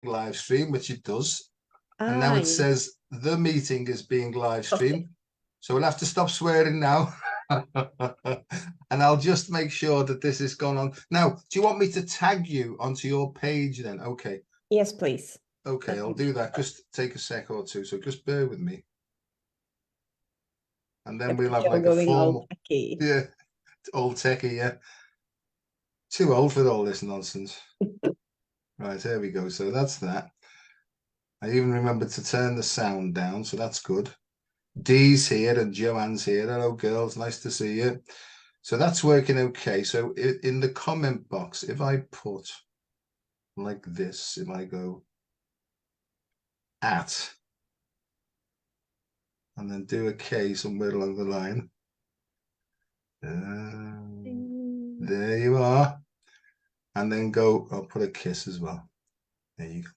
live stream, which it does. And now Ah, it says the meeting is being live streamed. okay. So we'll have to stop swearing now. And I'll just make sure that this is gone on. Now, do you want me to tag you onto your page then? Okay. Yes, please. Okay, I'll do that. Just take a sec or two. So just bear with me. And then Get we'll the have show like a going all formal, techy. yeah, old techie, yeah. Too old for all this nonsense. Right, there we go. So that's that. I even remembered to turn the sound down, so that's good. Dee's here and Joanne's here. Hello, girls. Nice to see you. So that's working okay. So in the comment box, if I put like this, if I go at and then do a K somewhere along the line. There you are. And then go, I'll put a kiss as well. There you go.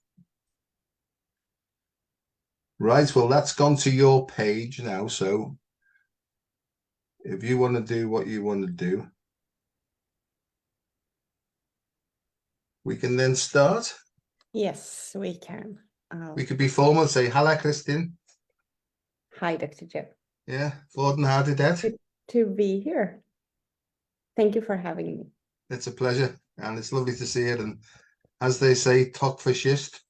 Right, well, that's gone to your page now. So if you want to do what you want to do, we can then start. Yes, we can. We could be formal, say, hello, Kristin. Hi, Dr. Joe. Yeah, Forden, how did that? Good to be here. Thank you for having me. It's a pleasure, and it's lovely to see it. And as they say, talk for schist.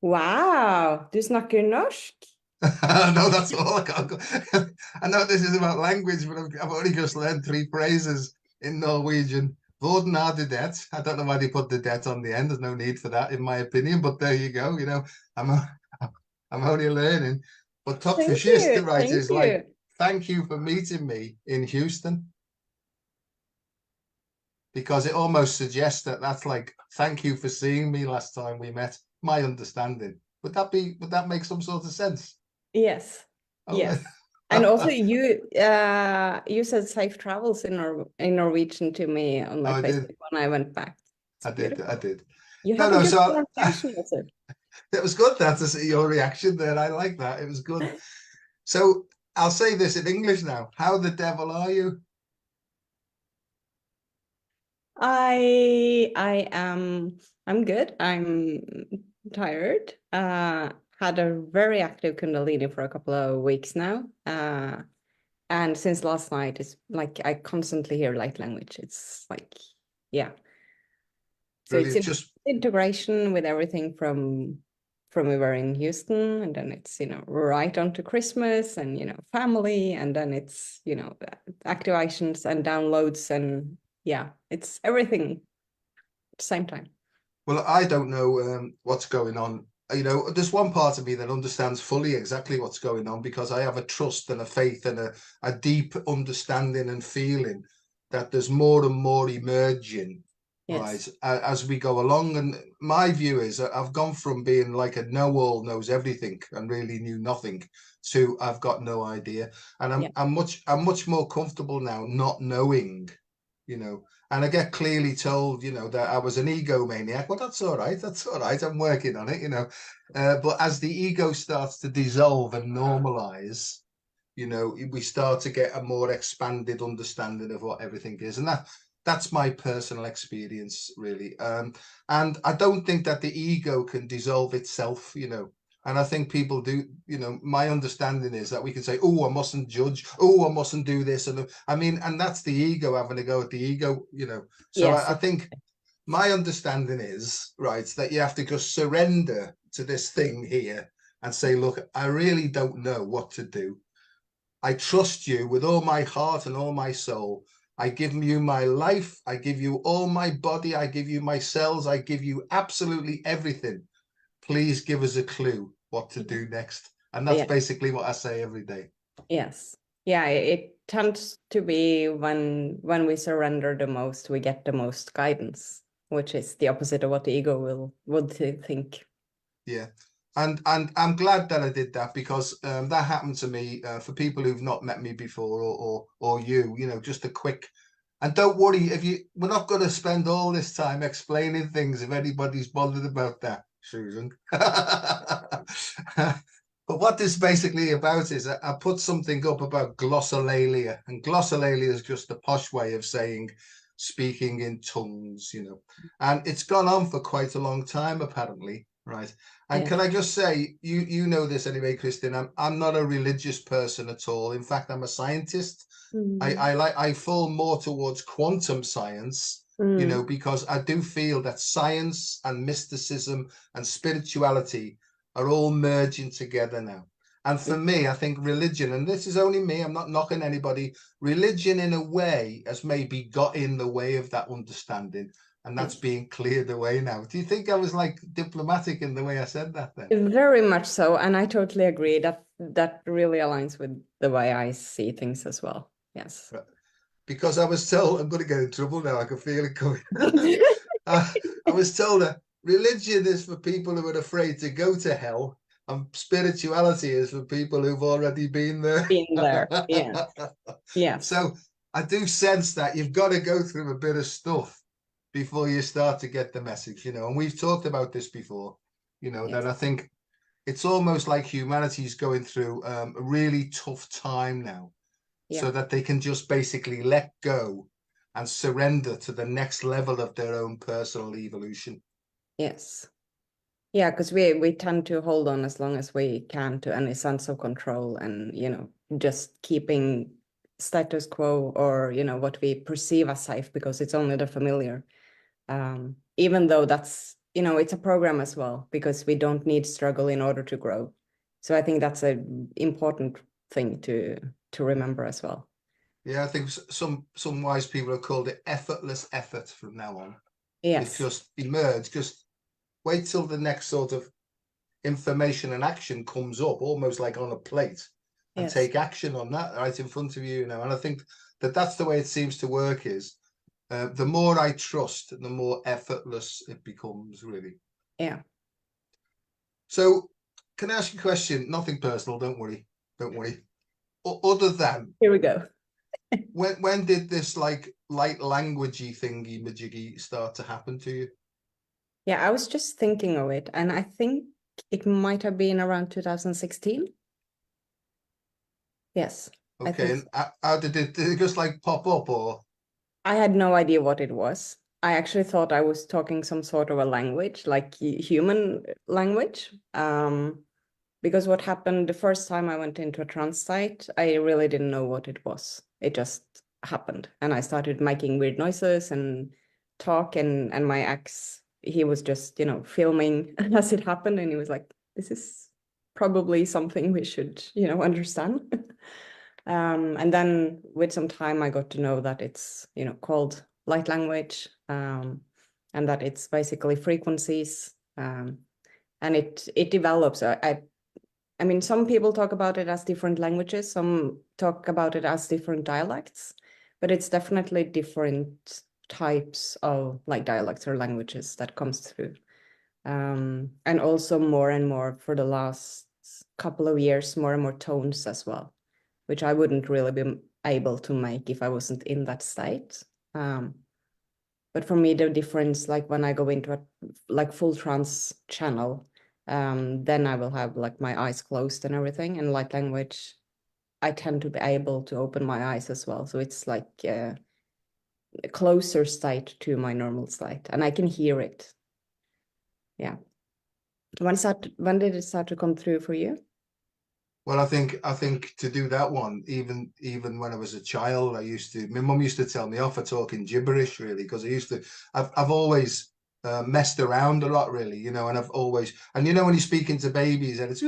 Wow, du snakker norsk? No, that's all I got. I know this is about language, but I've only just learned 3 phrases in Norwegian. Vorden har det det. I don't know why they put the det on the end. There's no need for that, in my opinion. But there you go. You know, I'm I'm only learning. But talk for schist, right, is like, thank you for meeting me in Houston. Because it almost suggests that that's like, thank you for seeing me last time we met. My understanding. Would that make some sort of sense? Yes. Oh, yes. And also you said safe travels in Norwegian to me on my Facebook when I went back. I did. You have a good pronunciation also. It was good that to see your reaction there. I like that. It was good. So I'll say this in English now. How the devil are you? I'm good. I'm tired. Had a very active Kundalini for a couple of weeks now. And since last night, it's like I constantly hear light language. It's like, yeah. So Brilliant. it's just integration with everything from we were in Houston, and then it's, right on to Christmas and, family, and then it's, activations and downloads, and yeah, it's everything at the same time. Well, I don't know what's going on. There's one part of me that understands fully exactly what's going on, because I have a trust and a faith and a deep understanding and feeling that there's more and more emerging. Yes. Right, as we go along. And my view is that I've gone from being like a know-all, knows everything and really knew nothing, to I've got no idea. And I'm much more comfortable now not knowing, and I get clearly told, that I was an egomaniac. Well, that's all right. That's all right. I'm working on it, but as the ego starts to dissolve and normalize, we start to get a more expanded understanding of what everything is. And that's my personal experience, really. And I don't think that the ego can dissolve itself, and I think people do, my understanding is that we can say, oh, I mustn't judge. Oh, I mustn't do this. And and that's the ego having a go at the ego, So yes. I think my understanding is, right, that you have to just surrender to this thing here and say, look, I really don't know what to do. I trust you with all my heart and all my soul. I give you my life. I give you all my body. I give you my cells. I give you absolutely everything. Please give us a clue what to do next. And that's basically what I say every day. Yes. Yeah, it tends to be when we surrender the most, we get the most guidance, which is the opposite of what the ego would think. Yeah. And I'm glad that I did that, because that happened to me. For people who've not met me before, or just a quick. And don't worry, we're not going to spend all this time explaining things if anybody's bothered about that, Susan. But what this basically about is I put something up about glossolalia, and glossolalia is just a posh way of saying speaking in tongues, and it's gone on for quite a long time, apparently, right? And Yeah. can I just say, you know this anyway, Kristin, I'm not a religious person at all. In fact, I'm a scientist. I fall more towards quantum science, because I do feel that science and mysticism and spirituality are all merging together now. And for me, I think religion, and this is only me, I'm not knocking anybody, religion in a way has maybe got in the way of that understanding. And that's being cleared away now. Do you think I was like diplomatic in the way I said that then? Very much so. And I totally agree that really aligns with the way I see things as well. Yes. Because I was told, I'm going to get in trouble now, I can feel it coming. I was told that religion is for people who are afraid to go to hell, and spirituality is for people who've already been there. Been there, yeah. Yes. So I do sense that you've got to go through a bit of stuff before you start to get the message, and we've talked about this before, that I think it's almost like humanity's going through a really tough time now, so that they can just basically let go and surrender to the next level of their own personal evolution. Yes. Yeah, because we tend to hold on as long as we can to any sense of control and, just keeping status quo or, what we perceive as safe because it's only the familiar. Even though that's, it's a program as well, because we don't need struggle in order to grow. So I think that's an important thing to remember as well. Yeah, I think some wise people have called it effortless effort from now on. Yes. It just emerged. Just wait till the next sort of information and action comes up, almost like on a plate, and take action on that right in front of you. And I think that's the way it seems to work. Is the more I trust, the more effortless it becomes, really. Yeah. So, can I ask you a question? Nothing personal. Don't worry. Other than, here we go. when did this like light languagey thingy majiggy start to happen to you? Yeah, I was just thinking of it, and I think it might have been around 2016. Yes. Okay, and how did it just like pop up, or? I had no idea what it was. I actually thought I was talking some sort of a language, like human language. Because what happened the first time I went into a trance state, I really didn't know what it was. It just happened. And I started making weird noises and talk, and my ex, he was just, filming as it happened. And he was like, this is probably something we should, understand. And then with some time, I got to know that it's, called light language, and that it's basically frequencies, and it develops. I mean, some people talk about it as different languages. Some talk about it as different dialects, but it's definitely different types of like dialects or languages that comes through. And also more and more for the last couple of years, more and more tones as well, which I wouldn't really be able to make if I wasn't in that state. But for me, the difference, like when I go into a like full trance channel, then I will have like my eyes closed and everything. And light language, I tend to be able to open my eyes as well. So it's like a closer state to my normal state, and I can hear it. Yeah. When did it start to come through for you? Well, I think to do that one, even when I was a child, my mum used to tell me off for talking gibberish, really, because I've always messed around a lot, really, and I've always, and when you're speaking to babies and it's,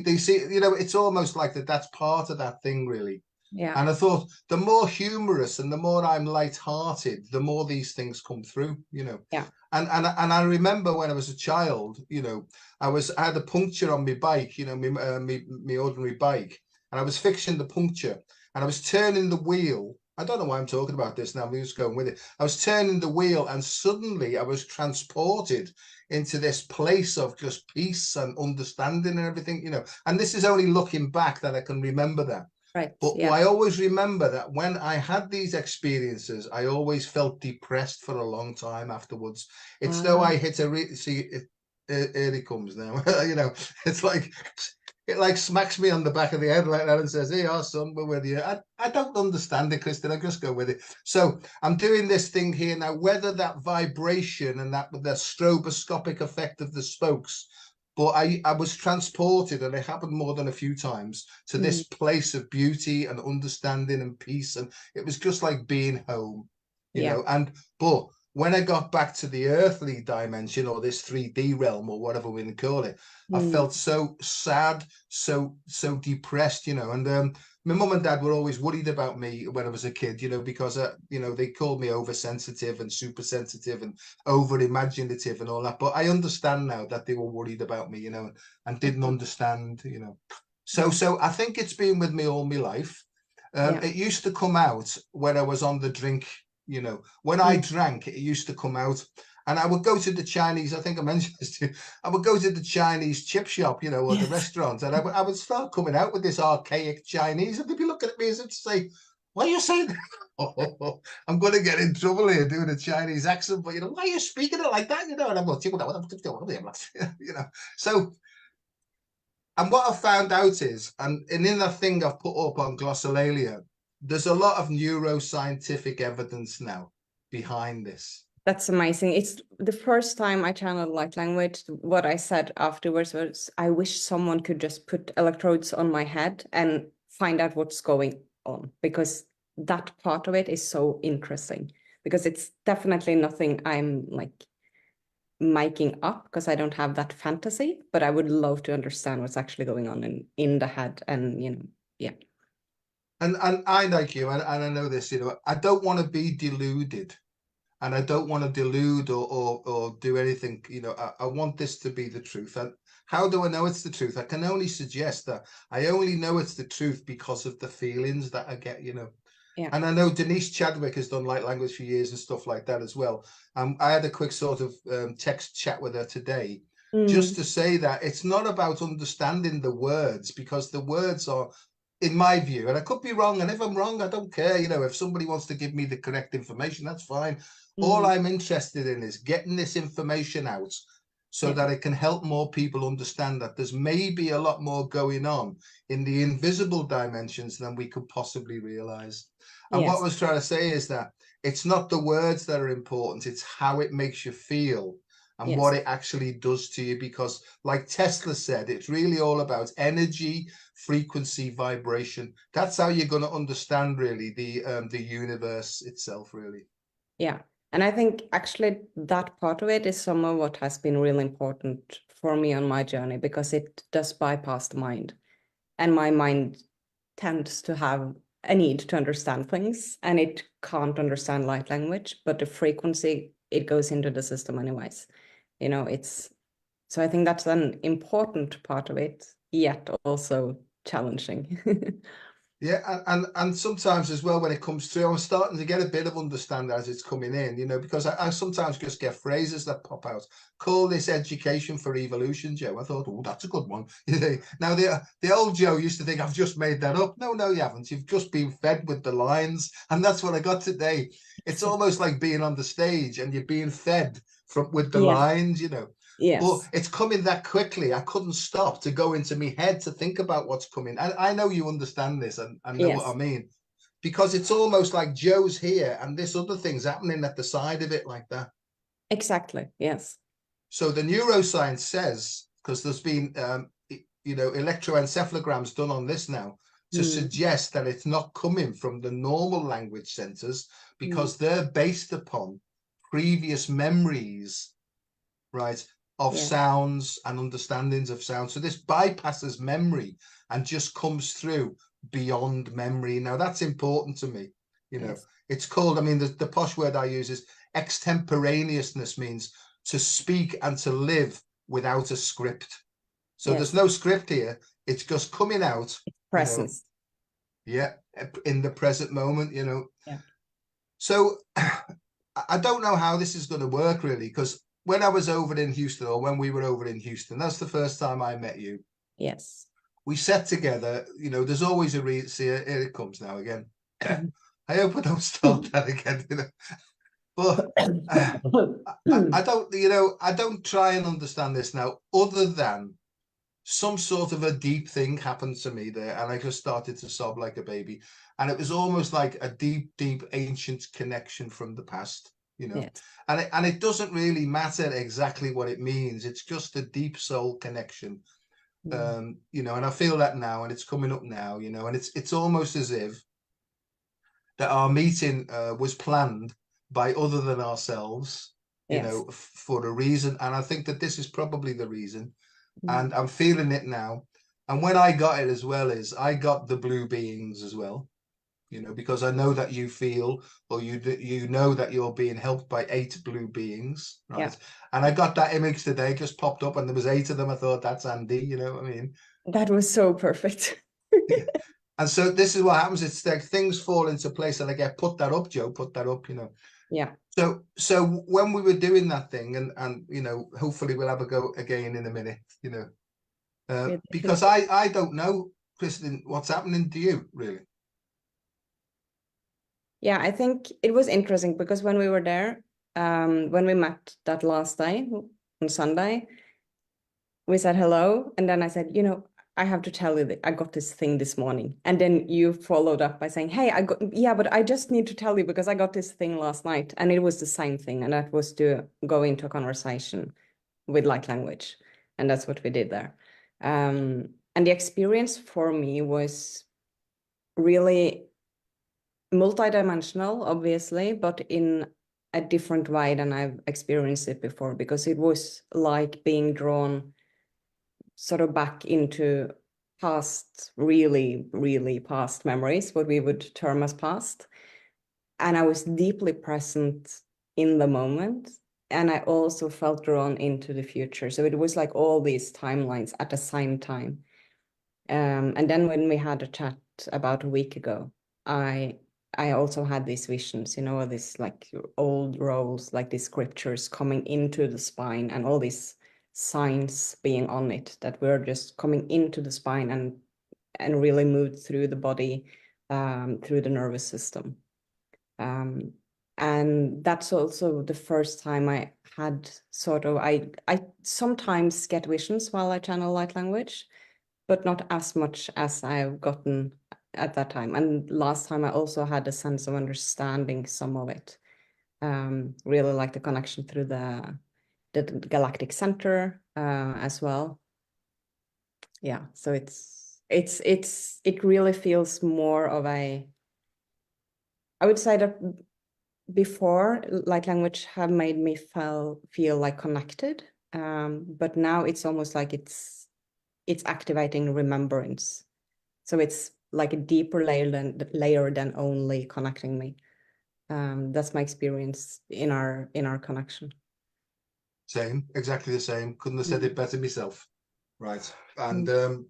they see, it's almost like that's part of that thing, really. Yeah. And I thought the more humorous and the more I'm light-hearted, the more these things come through, Yeah. And I remember when I was a child, I had a puncture on my bike, my ordinary bike, and I was fixing the puncture, and I was turning the wheel. I don't know why I'm talking about this now. I'm just going with it. I was turning the wheel, and suddenly I was transported into this place of just peace and understanding and everything, And this is only looking back that I can remember that. Right. But yeah. I always remember that when I had these experiences, I always felt depressed for a long time afterwards. It's though I hit here it comes now. It's like it like smacks me on the back of the head like that and says, "Hey, our son, we're with you." I don't understand it, Kristin. I just go with it. So I'm doing this thing here now. Whether that vibration and that the stroboscopic effect of the spokes, but I was transported, and it happened more than a few times, to this place of beauty and understanding and peace, and it was just like being home, you know. And but when I got back to the earthly dimension, or this 3D realm, or whatever we can call it, I felt so sad, so depressed, you know. And my mum and dad were always worried about me when I was a kid, you know, because you know, they called me oversensitive and super sensitive and over imaginative and all that. But I understand now that they were worried about me, you know, and didn't understand, you know. So I think it's been with me all my life. It used to come out when I was on the drink. You know, when I drank, it used to come out, and I would go to the Chinese. I think I mentioned this to you. I would go to the Chinese chip shop, you know, or the restaurant, and I would start coming out with this archaic Chinese, and they'd be looking at me as if to say, "Why are you saying that?" Oh, I'm going to get in trouble here doing a Chinese accent, but you know, why are you speaking it like that? You know, and I'm like, you know, so. And what I found out is, and in that thing I've put up on Glossolalia, there's a lot of neuroscientific evidence now behind this. That's amazing. It's the first time I channeled light language. What I said afterwards was, I wish someone could just put electrodes on my head and find out what's going on, because that part of it is so interesting, because it's definitely nothing I'm like making up, because I don't have that fantasy, but I would love to understand what's actually going on in the head. And, you know, yeah. And I, like you, and I know this, you know, I don't want to be deluded, and I don't want to delude or do anything, you know. I want this to be the truth. And how do I know it's the truth? I can only suggest that I only know it's the truth because of the feelings that I get, you know. And I know Denise Chadwick has done light language for years and stuff like that as well. I had a quick sort of text chat with her today, just to say that it's not about understanding the words, because the words are, in my view, and I could be wrong, and if I'm wrong, I don't care, you know. If somebody wants to give me the correct information, that's fine. All I'm interested in is getting this information out, so that it can help more people understand that there's maybe a lot more going on in the invisible dimensions than we could possibly realize. And what I was trying to say is that it's not the words that are important, it's how it makes you feel and what it actually does to you. Because like Tesla said, it's really all about energy, frequency, vibration. That's how you're going to understand really the universe itself, really. Yeah. And I think actually that part of it is some of what has been really important for me on my journey, because it does bypass the mind. And my mind tends to have a need to understand things, and it can't understand light language, but the frequency, it goes into the system anyways. You know, so I think that's an important part of it, yet also challenging. Yeah, and sometimes as well, when it comes through, I'm starting to get a bit of understanding as it's coming in, you know, because I sometimes just get phrases that pop out. Call this education for evolution, Joe. I thought, oh, that's a good one. Now, the old Joe used to think I've just made that up. No, you haven't. You've just been fed with the lines. And that's what I got today. It's almost like being on the stage and you're being fed with the lines, you know. But it's coming that quickly. I couldn't stop to go into my head to think about what's coming. And I know you understand this and know what I mean, because it's almost like Joe's here and this other thing's happening at the side of it like that. Exactly. Yes. So the neuroscience says, because there's been, you know, electroencephalograms done on this now to suggest that it's not coming from the normal language centers, because they're based upon previous memories, right, of sounds and understandings of sound. So this bypasses memory and just comes through beyond memory. Now that's important to me, you know. It's called, I mean, the posh word I use is extemporaneousness, means to speak and to live without a script. So there's no script here, it's just coming out, presence, you know, in the present moment, you know. So I don't know how this is going to work really, because when I was over in Houston, or when we were over in Houston, that's the first time I met you. Yes. We sat together, you know, there's always a reason. See, here it comes now again. I hope I don't start that again, you know. But I don't, you know, I don't try and understand this now, other than some sort of a deep thing happened to me there, and I just started to sob like a baby. And it was almost like a deep, deep, ancient connection from the past, you know. Yes. And it doesn't really matter exactly what it means. It's just a deep soul connection, Mm. you know. And I feel that now, and it's coming up now, you know. And it's almost as if that our meeting was planned by other than ourselves, you Yes. know, for a reason. And I think that this is probably the reason, Mm. and I'm feeling it now. And when I got it as well, is I got the blue beings as well, you know, because I know that you feel, or you know that you're being helped by 8 blue beings, Yeah. right? And I got that image today, just popped up, and there was 8 of them. I thought, that's Andy, you know what I mean? That was so perfect. Yeah. And so this is what happens. It's like things fall into place, and I get, put that up, Joe, put that up, you know. Yeah. So when we were doing that thing, and you know, hopefully we'll have a go again in a minute, you know, We because definitely. I don't know, Kristin, what's happening to you, really. Yeah, I think it was interesting because when we were there, when we met that last day on Sunday, we said hello, and then I said, I have to tell you that I got this thing this morning. And then you followed up by saying, hey, yeah, but I just need to tell you because I got this thing last night. And it was the same thing. And that was to go into a conversation with light language. And that's what we did there. And the experience for me was really multidimensional, obviously, but in a different way than I've experienced it before, because it was like being drawn sort of back into past, really, really past memories, what we would term as past. And I was deeply present in the moment. And I also felt drawn into the future. So it was like all these timelines at the same time. And then when we had a chat about a week ago, I also had these visions, these like old roles, like these scriptures coming into the spine and all these signs being on it, that we're just coming into the spine and really moved through the body, through the nervous system. And that's also the first time I had sort of, I sometimes get visions while I channel light language, but not as much as I've gotten at that time. And last time I also had a sense of understanding some of it. Really like the connection through the galactic center as well. Yeah, so it really feels more of a, I would say that before light language have made me feel like connected, but now it's almost like it's activating remembrance. So it's like a deeper layer than only connecting me. That's my experience in our connection. Same, exactly the same. Couldn't have said Mm. it better myself. Right. And Mm.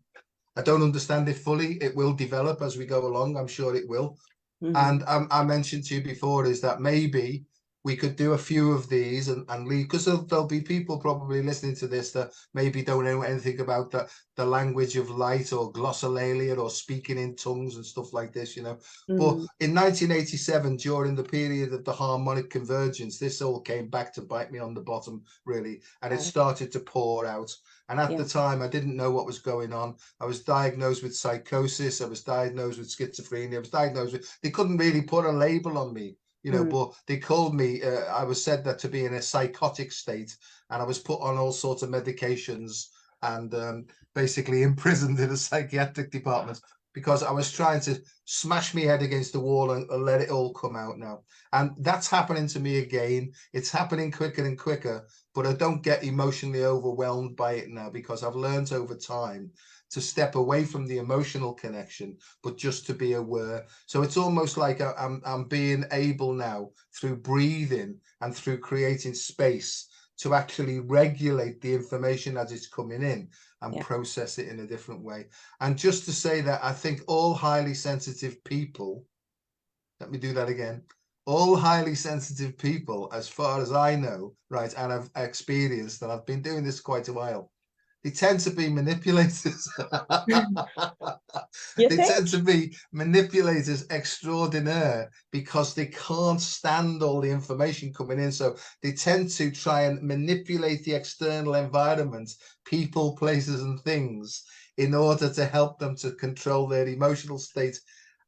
I don't understand it fully. It will develop as we go along. I'm sure it will. Mhm. And I mentioned to you before is that maybe we could do a few of these and leave, because there'll be people probably listening to this that maybe don't know anything about the language of light or glossolalia or speaking in tongues and stuff like this, you know. But Mm. in 1987, during the period of the harmonic convergence, this all came back to bite me on the bottom, really, and it Right. started to pour out. And at Yeah. the time, I didn't know what was going on. I was diagnosed with psychosis. I was diagnosed with schizophrenia. I was diagnosed with, they couldn't really put a label on me, you know, Mm. but they called me, I was said that to be in a psychotic state, and I was put on all sorts of medications and basically imprisoned in a psychiatric department because I was trying to smash my head against the wall and let it all come out now. And that's happening to me again. It's happening quicker and quicker, but I don't get emotionally overwhelmed by it now because I've learned over time to step away from the emotional connection, but just to be aware. So it's almost like I'm being able now through breathing and through creating space to actually regulate the information as it's coming in and Yeah. process it in a different way. And just to say that I think all highly sensitive people, let me do that again. All highly sensitive people, as far as I know, right, and I've experienced, and I've been doing this quite a while, they tend to be manipulators. You They think? tend to be manipulators extraordinaire because they can't stand all the information coming in. So they tend to try and manipulate the external environment, people, places, and things in order to help them to control their emotional state.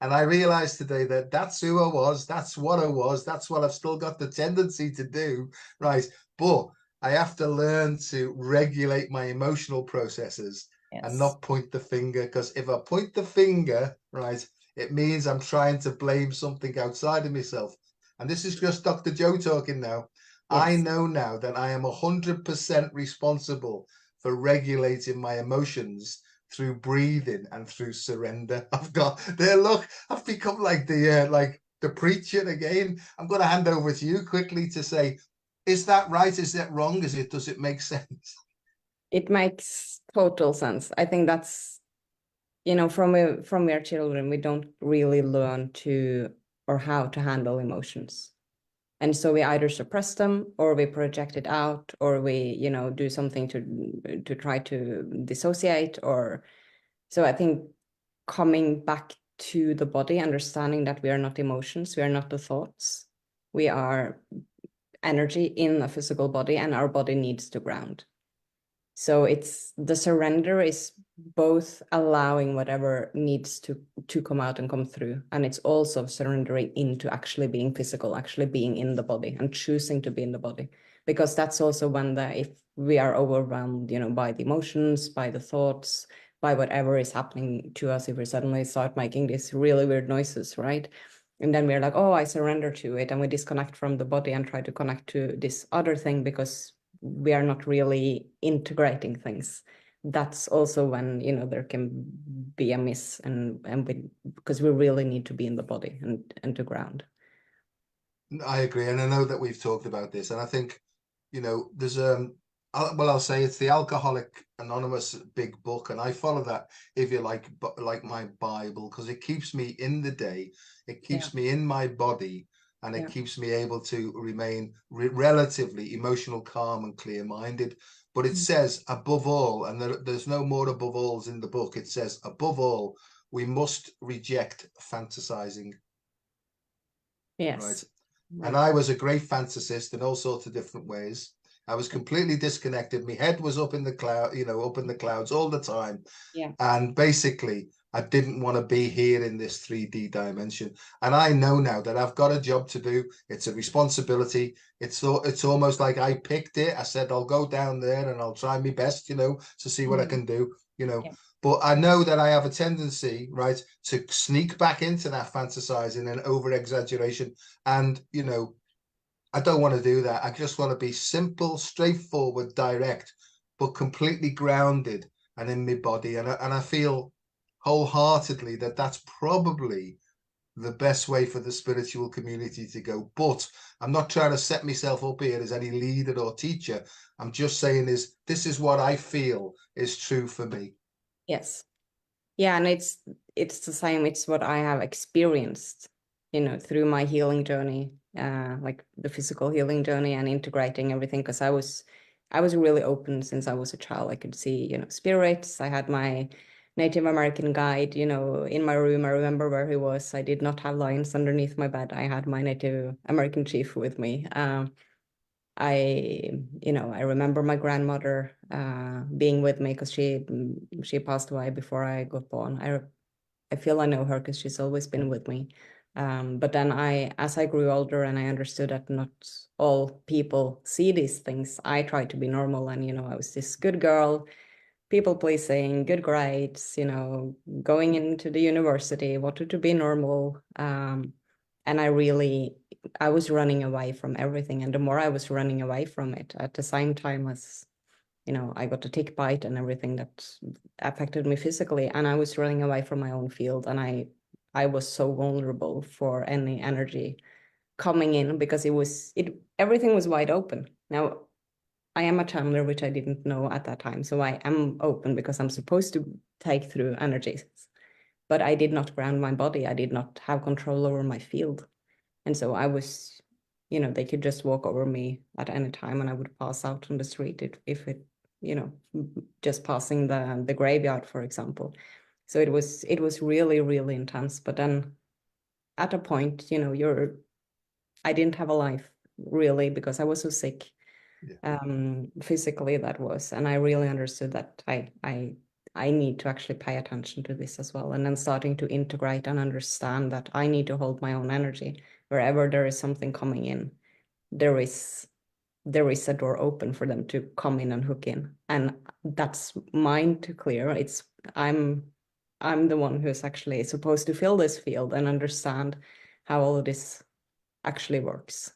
And I realized today that that's who I was, that's what I was, that's what I've still got the tendency to do, right? But I have to learn to regulate my emotional processes and Yes. not point the finger. Because if I point the finger, right, it means I'm trying to blame something outside of myself. And this is just Dr. Joe talking now. I Yes. know now that I am 100% responsible for regulating my emotions through breathing and through surrender. I've got there. Look, I've become like the preacher again. I'm going to hand over to you quickly to say, is that right? Is that wrong? Does it make sense? It makes total sense. I think that's, from we are children, we don't really learn to or how to handle emotions. And so we either suppress them or we project it out, or we, do something to try to dissociate. Or so I think coming back to the body, understanding that we are not emotions, we are not the thoughts, we are energy in a physical body, and our body needs to ground. So it's the surrender is both allowing whatever needs to come out and come through, and it's also surrendering into actually being physical, actually being in the body and choosing to be in the body. Because that's also when if we are overwhelmed, by the emotions, by the thoughts, by whatever is happening to us, if we suddenly start making these really weird noises, right? And then we're like, oh, I surrender to it, and we disconnect from the body and try to connect to this other thing because we are not really integrating things. That's also when, there can be a miss, and because we really need to be in the body and to ground. I agree, and I know that we've talked about this, and I think there's I'll say it's the Alcoholic Anonymous big book, and I follow that, if you like my Bible, because it keeps me in the day, it keeps me in my body, and it keeps me able to remain relatively emotional, calm, and clear-minded. But it says above all, and there's no more above alls in the book. It says above all, we must reject fantasizing. Yes. Right. And I was a great fantasist in all sorts of different ways. I was completely disconnected. My head was up in the cloud, up in the clouds all the time. Yeah. And basically, I didn't want to be here in this 3D dimension. And I know now that I've got a job to do. It's a responsibility. It's almost like I picked it. I said, I'll go down there and I'll try my best, to see what I can do, Yeah. But I know that I have a tendency, right, to sneak back into that fantasizing and over exaggeration. And, I don't want to do that. I just want to be simple, straightforward, direct, but completely grounded and in my body. And I feel wholeheartedly that that's probably the best way for the spiritual community to go. But I'm not trying to set myself up here as any leader or teacher. I'm just saying this is what I feel is true for me. Yes. Yeah, and it's the same. It's what I have experienced, through my healing journey, like the physical healing journey, and integrating everything. Because I was really open since I was a child. I could see, spirits. I had my Native American guide, in my room. I remember where he was. I did not have lions underneath my bed. I had my Native American chief with me. I remember my grandmother being with me because she passed away before I got born. I feel I know her because she's always been with me. But then as I grew older and I understood that not all people see these things, I tried to be normal. And, I was this good girl, people pleasing, good grades, going into the university, wanted to be normal. And I was running away from everything. And the more I was running away from it, at the same time as, I got a tick bite and everything that affected me physically, and I was running away from my own field. And I was so vulnerable for any energy coming in because everything was wide open. Now, I am a channeler, which I didn't know at that time. So I am open because I'm supposed to take through energies. But I did not ground my body. I did not have control over my field. And so I was, they could just walk over me at any time and I would pass out on the street if it you know, just passing the graveyard, for example. So it was really, really intense. But then at a point, you know, I didn't have a life really because I was so sick. Yeah. Physically that was, and I really understood that I need to actually pay attention to this as well, and then starting to integrate and understand that I need to hold my own energy. Wherever there is something coming in, there is a door open for them to come in and hook in, and that's mine to clear. I'm the one who's actually supposed to fill this field and understand how all of this actually works.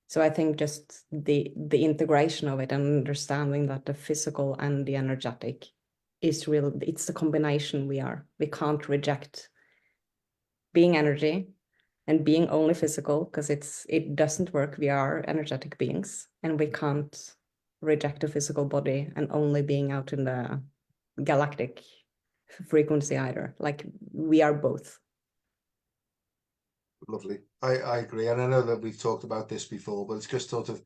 So I think just the integration of it and understanding that the physical and the energetic is real. It's the combination we can't reject being energy and being only physical, because it doesn't work. We are energetic beings, and we can't reject the physical body and only being out in the galactic frequency either. Like, we are both. Lovely. I agree. And I know that we've talked about this before, but it's just sort of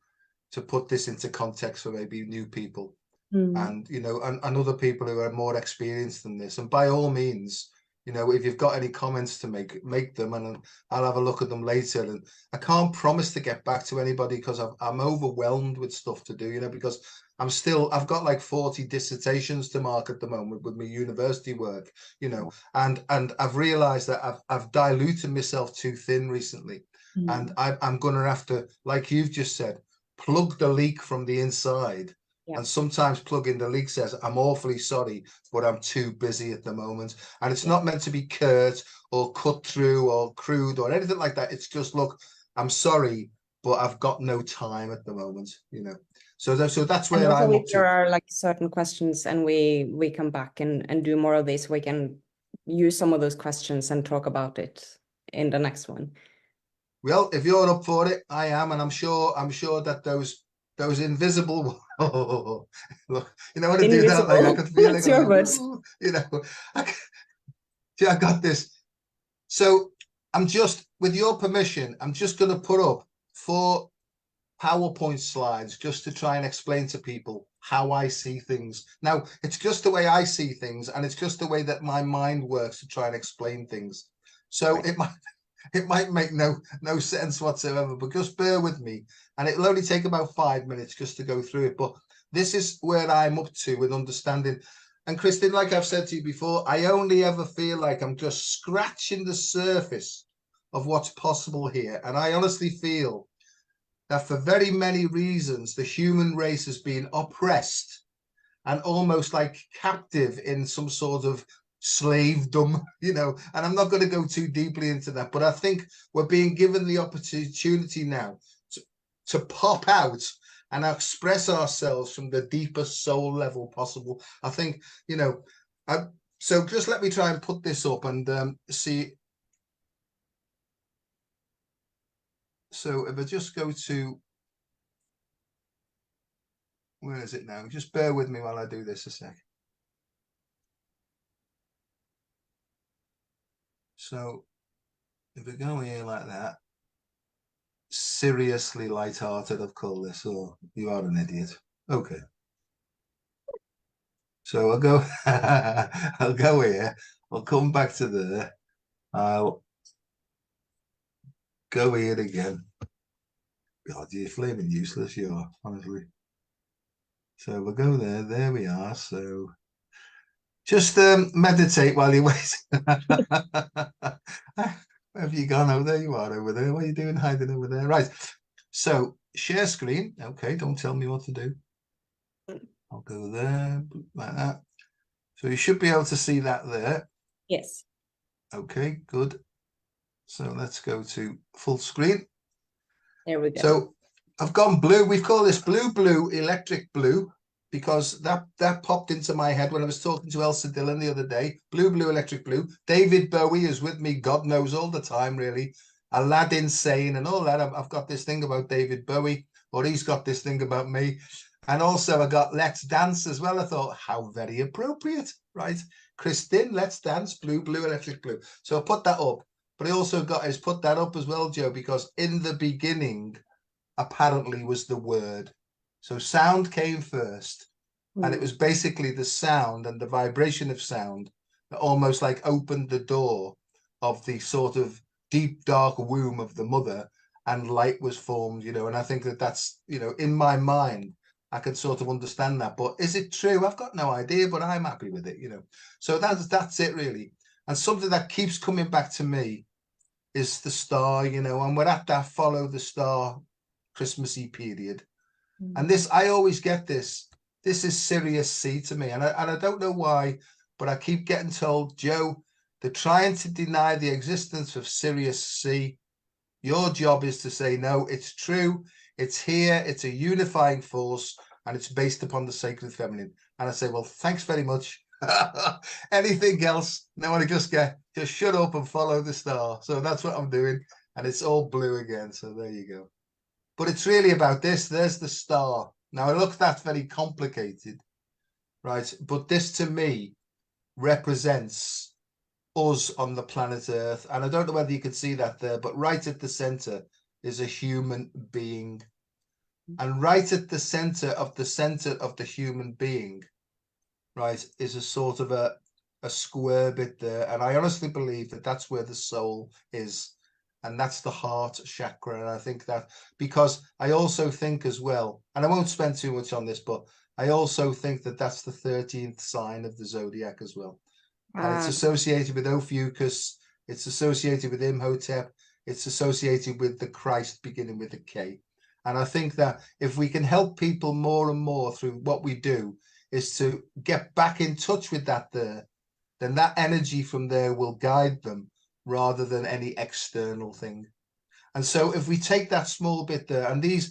to put this into context for maybe new people and, you know, and other people who are more experienced than this. And by all means, you know, if you've got any comments to make them, and I'll have a look at them later. And I can't promise to get back to anybody because I'm overwhelmed with stuff to do, you know, because I've got like 40 dissertations to mark at the moment with my university work, you know, and I've realized that I've diluted myself too thin recently. And I'm going to have to, like you've just said, plug the leak from the inside. Yeah. And sometimes plugging the leak says, I'm awfully sorry, but I'm too busy at the moment. And it's not meant to be curt or cut through or crude or anything like that. It's just, look, I'm sorry, but I've got no time at the moment, you know. So that's where I'm up if there to. are like certain questions and we come back and do more of this, we can use some of those questions and talk about it in the next one. Well, if you're up for it, I am, and I'm sure that those invisible look, you know, when I do that, like I could feel like, you know, I got this. So I'm just, with your permission, I'm just going to put up 4 PowerPoint slides just to try and explain to people how I see things. Now, it's just the way I see things, and it's just the way that my mind works to try and explain things. So it might make no sense whatsoever, but just bear with me, and it'll only take about 5 minutes just to go through it. But this is where I'm up to with understanding. And Kristin, like I've said to you before, I only ever feel like I'm just scratching the surface of what's possible here. And I honestly feel that for very many reasons, the human race has been oppressed and almost like captive in some sort of slavedom, you know. And I'm not going to go too deeply into that, but I think we're being given the opportunity now to pop out and express ourselves from the deepest soul level possible. I think, you know, so just let me try and put this up and see. So if I just go to, where is it now? Just bear with me while I do this a sec. So if we go here like that, seriously light-hearted, I've called this, or you are an idiot. Okay. So I'll go, I'll go here. I'll come back to there. I'll go here again. God, you're flaming useless, you are, honestly. So we'll go there. There we are. So just meditate while you wait. Where have you gone? Oh, there you are over there. What are you doing hiding over there? Right. So share screen. Okay, don't tell me what to do. I'll go there like that. So you should be able to see that there. Yes. Okay, good. So let's go to full screen. There we go. So I've gone blue. We've called this blue, electric blue, because that popped into my head when I was talking to Elsa Dillon the other day. Blue, electric blue. David Bowie is with me, God knows, all the time, really. Aladdin Sane and all that. I've got this thing about David Bowie, or he's got this thing about me. And also I got Let's Dance as well. I thought, how very appropriate, right? Kristin, Let's Dance, blue, electric blue. So I put that up. But I also put that up as well, Joe, because in the beginning, apparently was the word. So sound came first, And it was basically the sound and the vibration of sound that almost like opened the door of the sort of deep, dark womb of the mother, and light was formed, you know. And I think that that's, you know, in my mind, I can sort of understand that. But is it true? I've got no idea, but I'm happy with it, you know. So that's it really. And something that keeps coming back to me is the star, you know, and we're at that follow the star Christmassy period. And this, I always get this. This is Sirius C to me, and I don't know why, but I keep getting told, Joe, they're trying to deny the existence of Sirius C. Your job is to say, no, it's true. It's here. It's a unifying force, and it's based upon the sacred feminine. And I say, well, thanks very much. Anything else? No, I just shut up and follow the star. So that's what I'm doing, and it's all blue again. So there you go. But it's really about this. There's the star. Now, look, that's very complicated, right? But this to me represents us on the planet Earth. And I don't know whether you can see that there, but right at the center is a human being. And right at the center of the human being, right, is a sort of a square bit there. And I honestly believe that that's where the soul is. And that's the heart chakra. And I think that, because I also think as well, and I won't spend too much on this, but I also think that that's the 13th sign of the zodiac as well. And it's associated with Ophiuchus. It's associated with Imhotep. It's associated with the Christ beginning with a K. And I think that if we can help people more and more through what we do, is to get back in touch with that there, then that energy from there will guide them, rather than any external thing. And so if we take that small bit there, and these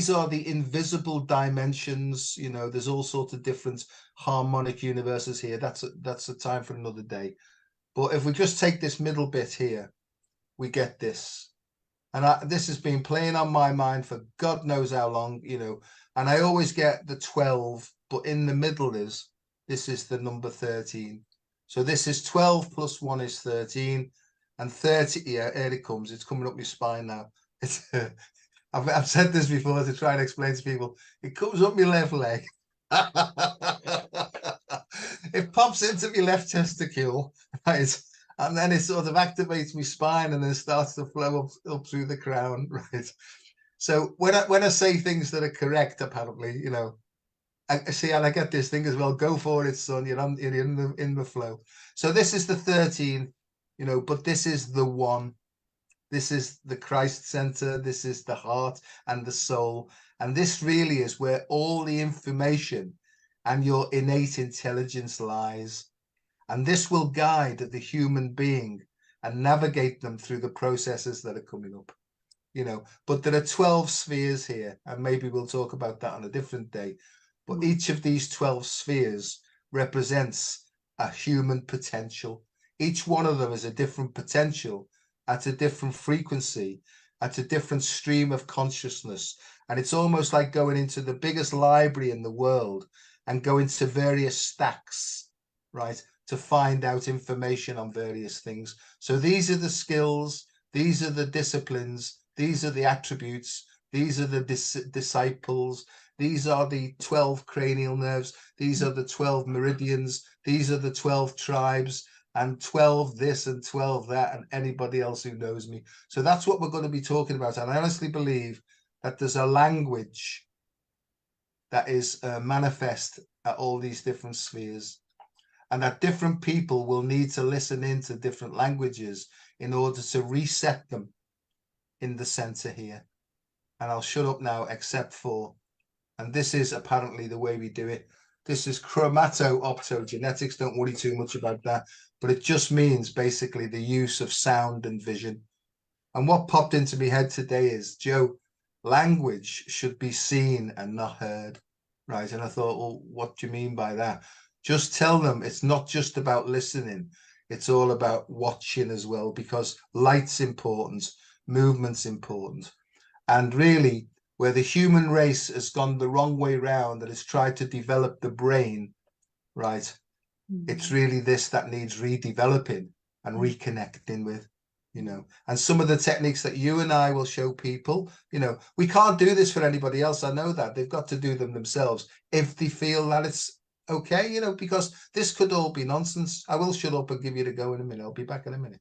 are the invisible dimensions, you know, there's all sorts of different harmonic universes here. That's a time for another day. But if we just take this middle bit here, we get this. And this has been playing on my mind for God knows how long, you know, and I always get the 12, but in the middle this is the number 13. So this is 12 plus 1 is 13. And 30, yeah, here it comes. It's coming up my spine now. It's I've said this before to try and explain to people. It comes up my left leg. It pops into my left testicle, right? And then it sort of activates my spine and then starts to flow up through the crown, right? So when I say things that are correct, apparently, you know, I see, and I get this thing as well. Go for it, son. You're in the flow. So this is the 13. You know, but this is the one. This is the Christ center. This is the heart and the soul. And this really is where all the information and your innate intelligence lies. And this will guide the human being and navigate them through the processes that are coming up. You know, but there are 12 spheres here, and maybe we'll talk about that on a different day. But each of these 12 spheres represents a human potential. Each one of them is a different potential at a different frequency, at a different stream of consciousness. And it's almost like going into the biggest library in the world and going to various stacks, right, to find out information on various things. So these are the skills, these are the disciplines, these are the attributes, these are the disciples, these are the 12 cranial nerves, these are the 12 meridians, these are the 12 tribes, and 12 this and 12 that, and anybody else who knows me. So that's what we're going to be talking about. And I honestly believe that there's a language that is manifest at all these different spheres, and that different people will need to listen into different languages in order to reset them in the center here. And I'll shut up now, except for, and this is apparently the way we do it. This is chromato-optogenetics. Don't worry too much about that. But it just means basically the use of sound and vision. And what popped into my head today is, Joe, language should be seen and not heard, right? And I thought, well, what do you mean by that? Just tell them it's not just about listening. It's all about watching as well, because light's important, movement's important. And really, where the human race has gone the wrong way round and has tried to develop the brain, right? It's really this that needs redeveloping and reconnecting with, you know. And some of the techniques that you and I will show people, you know, we can't do this for anybody else. I know that. They've got to do them themselves if they feel that it's okay, you know, because this could all be nonsense. I will shut up and give you the go in a minute. I'll be back in a minute.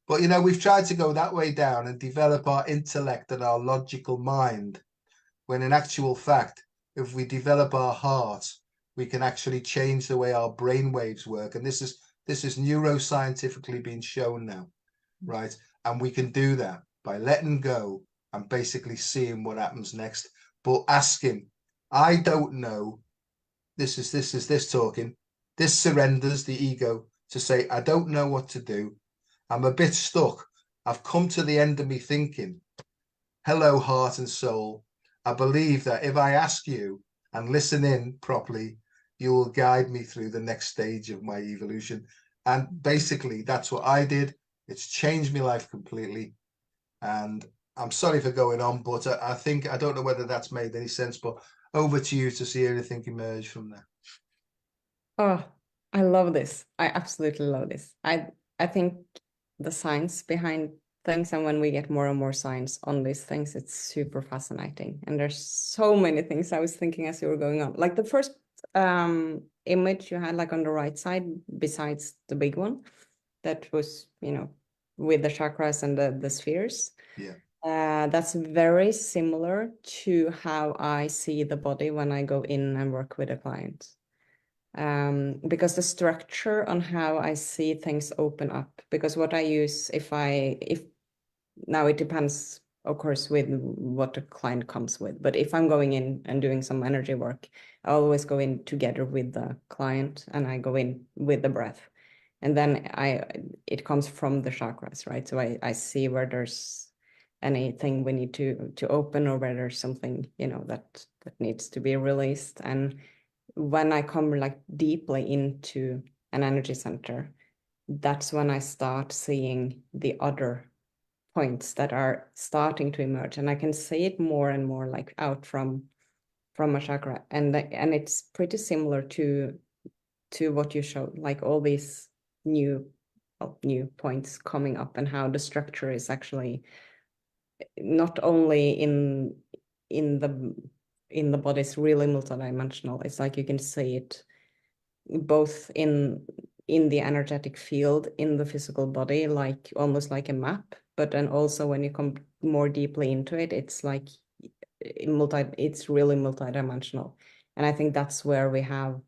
But, you know, we've tried to go that way down and develop our intellect and our logical mind, when in actual fact, if we develop our heart, we can actually change the way our brain waves work. And this is neuroscientifically been shown now, right? And we can do that by letting go and basically seeing what happens next, but asking, I don't know. This is talking. This surrenders the ego to say, I don't know what to do. I'm a bit stuck. I've come to the end of me thinking. Hello, heart and soul. I believe that if I ask you and listen in properly, you will guide me through the next stage of my evolution. And basically, that's what I did. It's changed my life completely. And I'm sorry for going on, but I think, I don't know whether that's made any sense, but over to you to see anything emerge from there. Oh, I love this. I absolutely love this. I think the science behind things, and when we get more and more science on these things, it's super fascinating. And there's so many things I was thinking as you were going on. Like the first image you had, like on the right side, besides the big one, that was, you know, with the chakras and the spheres. Yeah. That's very similar to how I see the body when I go in and work with a client. Because the structure on how I see things open up, because what I use, if now it depends, of course, with what the client comes with, but if I'm going in and doing some energy work, I always go in together with the client, and I go in with the breath. And then it comes from the chakras, right? So I see where there's anything we need to open, or where there's something, you know, that needs to be released. And when I come like deeply into an energy center, that's when I start seeing the other points that are starting to emerge, and I can see it more and more, like out from a chakra, and it's pretty similar to what you showed, like all these new points coming up, and how the structure is actually not only in the body, it's really multidimensional. It's like you can see it both in the energetic field, in the physical body, like almost like a map, but then also when you come more deeply into it, it's like it's really multidimensional. And I think that's where we have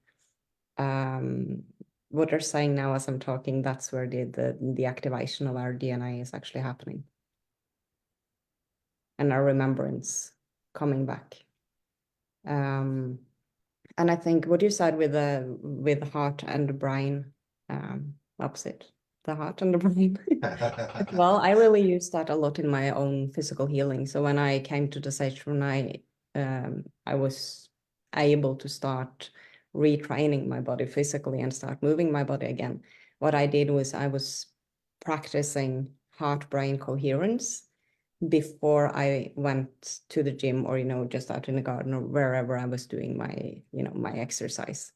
what they're saying now as I'm talking, that's where the activation of our DNA is actually happening, and our remembrance coming back. And I think what you said with the heart and the brain, opposite, the heart and the brain. Well, I really use that a lot in my own physical healing. So when I came to the stage when I was able to start retraining my body physically and start moving my body again, what I did was I was practicing heart-brain coherence before I went to the gym, or, you know, just out in the garden or wherever I was doing my, you know, my exercise.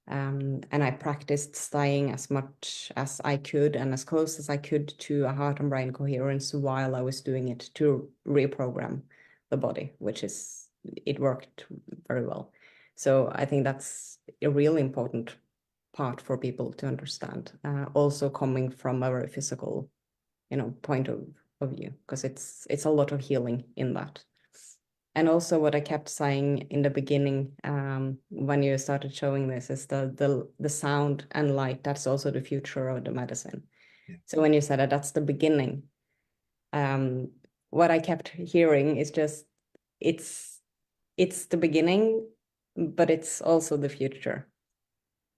And I practiced staying as much as I could and as close as I could to a heart and brain coherence while I was doing it to reprogram the body, it worked very well. So I think that's a really important part for people to understand, also coming from a very physical, you know, point of view, because it's a lot of healing in that. And also what I kept saying in the beginning, when you started showing this, is the sound and light. That's also the future of the medicine. Yeah. So when you said that that's the beginning, what I kept hearing is just it's the beginning, but it's also the future.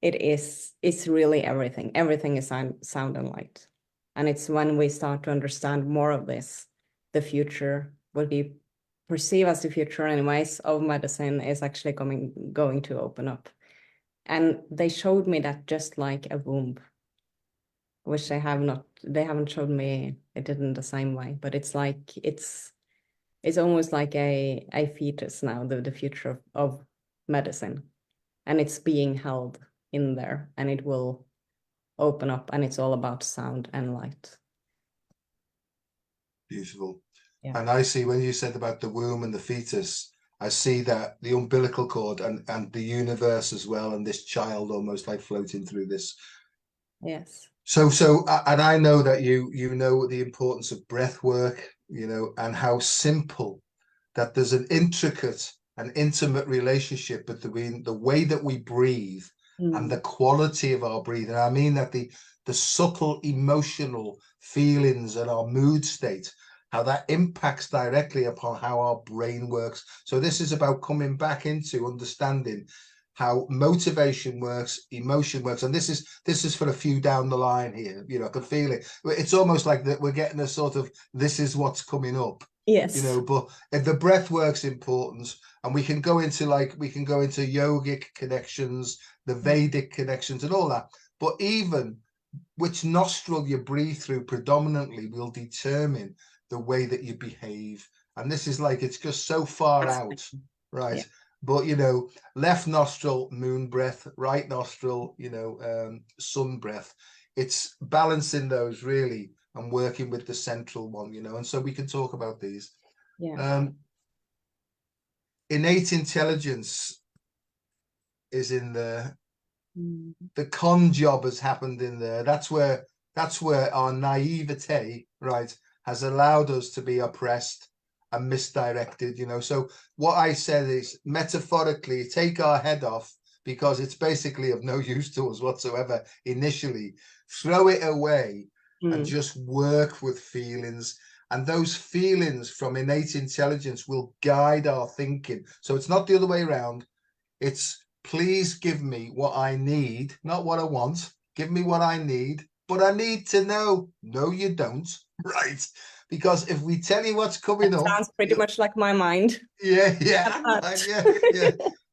It's really everything. Everything is sound and light. And it's when we start to understand more of this, the future, what we perceive as the future anyways of medicine, is actually going to open up. And they showed me that just like a womb, which they haven't showed me it in the same way, but it's like it's almost like a fetus now, the future of medicine. And it's being held in there, and it will open up, and it's all about sound and light. Beautiful. Yeah. And I see when you said about the womb and the fetus, I see that the umbilical cord and the universe as well, and this child almost like floating through this. Yes. And I know that you know the importance of breath work, you know, and how simple that there's an intricate and intimate relationship between the way that we breathe and the quality of our breathing. I mean that the subtle emotional feelings and our mood state, how that impacts directly upon how our brain works. So this is about coming back into understanding how motivation works, emotion works, and this is for a few down the line here. You know, I can feel it. It's almost like that we're getting a sort of this is what's coming up. Yes. You know, but if the breath work's important, and we can go into yogic connections, the Vedic connections, and all that. But even which nostril you breathe through predominantly will determine the way that you behave. And this is like, it's just so far out, right? Yeah. But, you know, left nostril, moon breath, right nostril, you know, sun breath. It's balancing those really and working with the central one, you know. And so we can talk about these. Yeah. Innate intelligence is in there. The con job has happened in there. That's where our naivete, right, has allowed us to be oppressed and misdirected, you know. So what I said is, metaphorically, take our head off, because it's basically of no use to us whatsoever initially. Throw it away and just work with feelings. And those feelings from innate intelligence will guide our thinking. So it's not the other way around. It's, please give me what I need, not what I want. Give me what I need, but I need to know. No, you don't, right? Because if we tell you what's coming That up, sounds pretty much like my mind. yeah.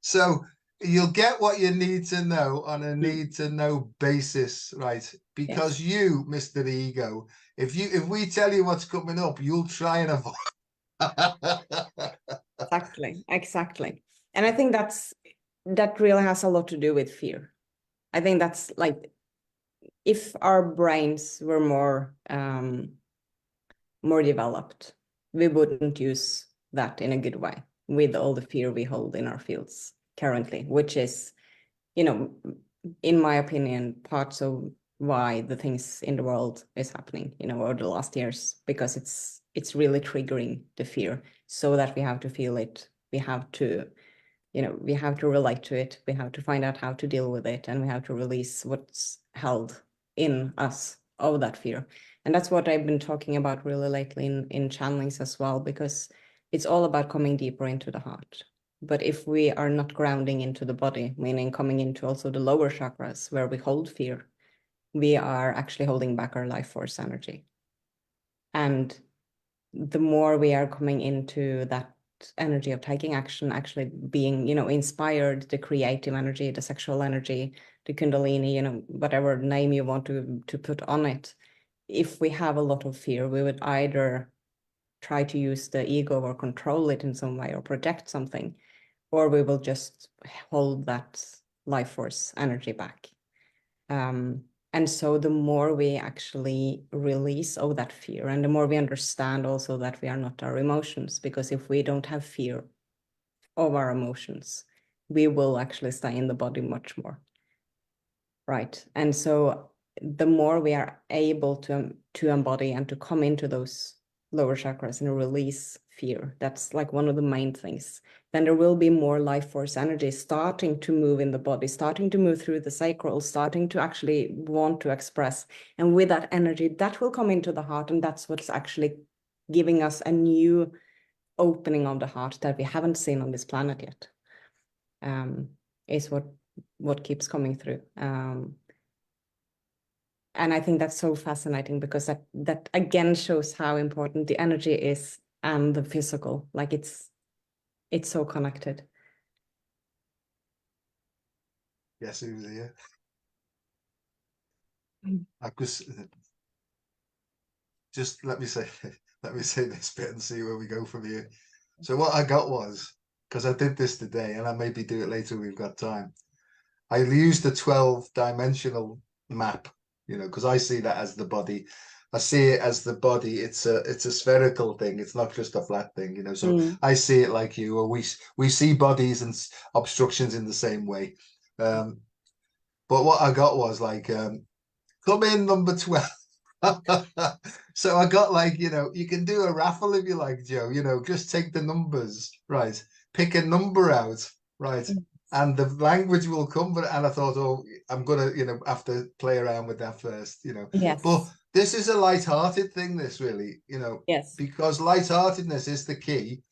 So you'll get what you need to know on a need to know basis, right? Because you, Mr. Ego, if we tell you what's coming up, you'll try and avoid. Exactly. And I think that really has a lot to do with fear. I think that's like, if our brains were more developed, we wouldn't use that in a good way with all the fear we hold in our fields currently, which is, you know, in my opinion, parts of why the things in the world is happening, you know, over the last years, because it's really triggering the fear, so that we have to feel it. We have to, you know, we have to relate to it. We have to find out how to deal with it, and we have to release what's held in us of that fear. And that's what I've been talking about really lately in channelings as well, because it's all about coming deeper into the heart. But if we are not grounding into the body, meaning coming into also the lower chakras where we hold fear, we are actually holding back our life force energy. And the more we are coming into that energy of taking action, actually being, you know, inspired, the creative energy, the sexual energy, the kundalini, you know, whatever name you want to put on it. If we have a lot of fear, we would either try to use the ego or control it in some way or project something, or we will just hold that life force energy back. And so the more we actually release all that fear, and the more we understand also that we are not our emotions, because if we don't have fear of our emotions, we will actually stay in the body much more. Right. And so the more we are able to embody and to come into those lower chakras and release fear, that's like one of the main things, then there will be more life force energy starting to move in the body, starting to move through the sacral, starting to actually want to express. And with that energy, that will come into the heart. And that's what's actually giving us a new opening of the heart that we haven't seen on this planet yet, is what keeps coming through. And I think that's so fascinating, because that again shows how important the energy is and the physical. Like it's so connected. Yes, he was here. I was just let me say this bit and see where we go from here. So what I got was, because I did this today, and I maybe do it later, we've got time. I used the 12-dimensional map, you know, because I see that as the body. I see it as the body. It's a spherical thing. It's not just a flat thing, you know. So I see it like you, or we see bodies and obstructions in the same way. But what I got was like, come in number 12. So I got like, you know, you can do a raffle if you like, Joe, you know, just take the numbers, right? Pick a number out, right? And the language will come. And I thought, oh, I'm gonna, you know, have to play around with that first, you know. Yes. But this is a light-hearted thing, this really, you know, Yes. because light-heartedness is the key,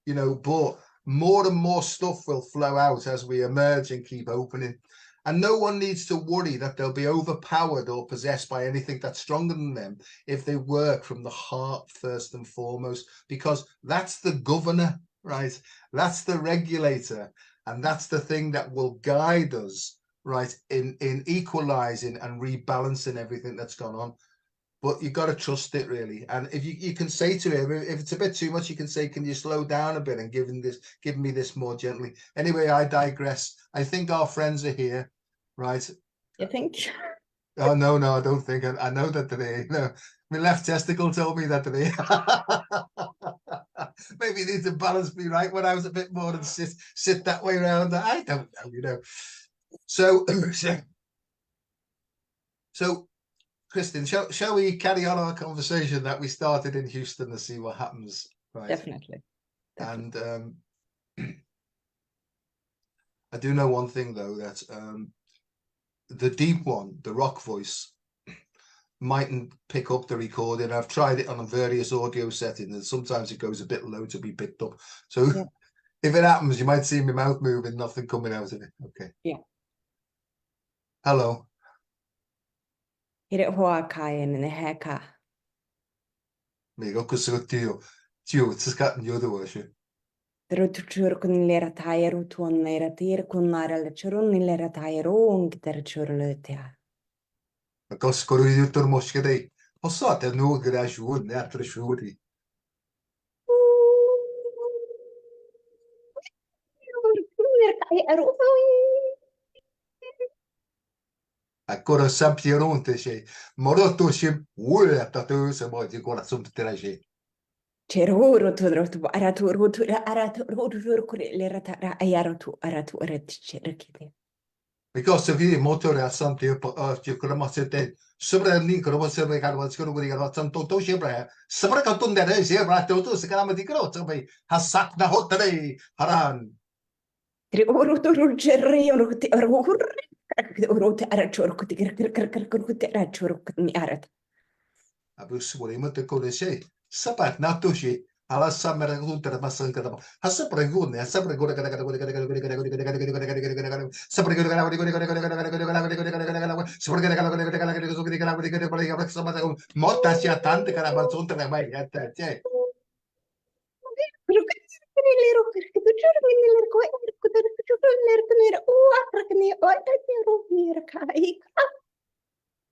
you know, but more and more stuff will flow out as we emerge and keep opening. And no one needs to worry that they'll be overpowered or possessed by anything that's stronger than them if they work from the heart first and foremost, because that's the governor, right? That's the regulator. And that's the thing that will guide us, right, in equalizing and rebalancing everything that's gone on. But you got to trust it, really. And if you can say to him, if it's a bit too much, you can say, can you slow down a bit and give me this more gently? Anyway, I digress. I think our friends are here, right? You think? Oh, no, I don't think. I know that today, you know, my left testicle told me that today. Maybe you need to balance me right when I was a bit more and sit that way around. I don't know, you know. So Kristin, shall we carry on our conversation that we started in Houston and see what happens? Right. Definitely. And I do know one thing though, that the deep one, the rock voice, mightn't pick up the recording. I've tried it on various audio settings, and sometimes it goes a bit low to be picked up. So if it happens, you might see my mouth moving, nothing coming out of it. Okay. Yeah. Hello. Migo kusutio. Tio, it's got the other worship. Trotuchur kun lera tairu tuon lera tir kun nara le churun lera tairu un gitar churletia. Because corrido moschedei. Posso te no graju ne atrashuri. Ancora sampieronte c'è. Morotto c'è ula tatu se mo di corazon traje. Cheruru tu rotu aratu lera tara ayaratu aratu ret cherkite. Because if you motor a santi you could have said sobre ni could se be caro se could go santo to shebra. Sabra ka tunde re se bra to se kana mati kro so be hasak na hotre haran. Triuru tu cherri ruti arur. Urut arachur kuti arachur mi arat. Abu suri mate ko le se. Sapat na to she. Alla samera ultra masanka da. Hasa pregune, hasa pregone Motta sia tante carabazzonte che vai a te.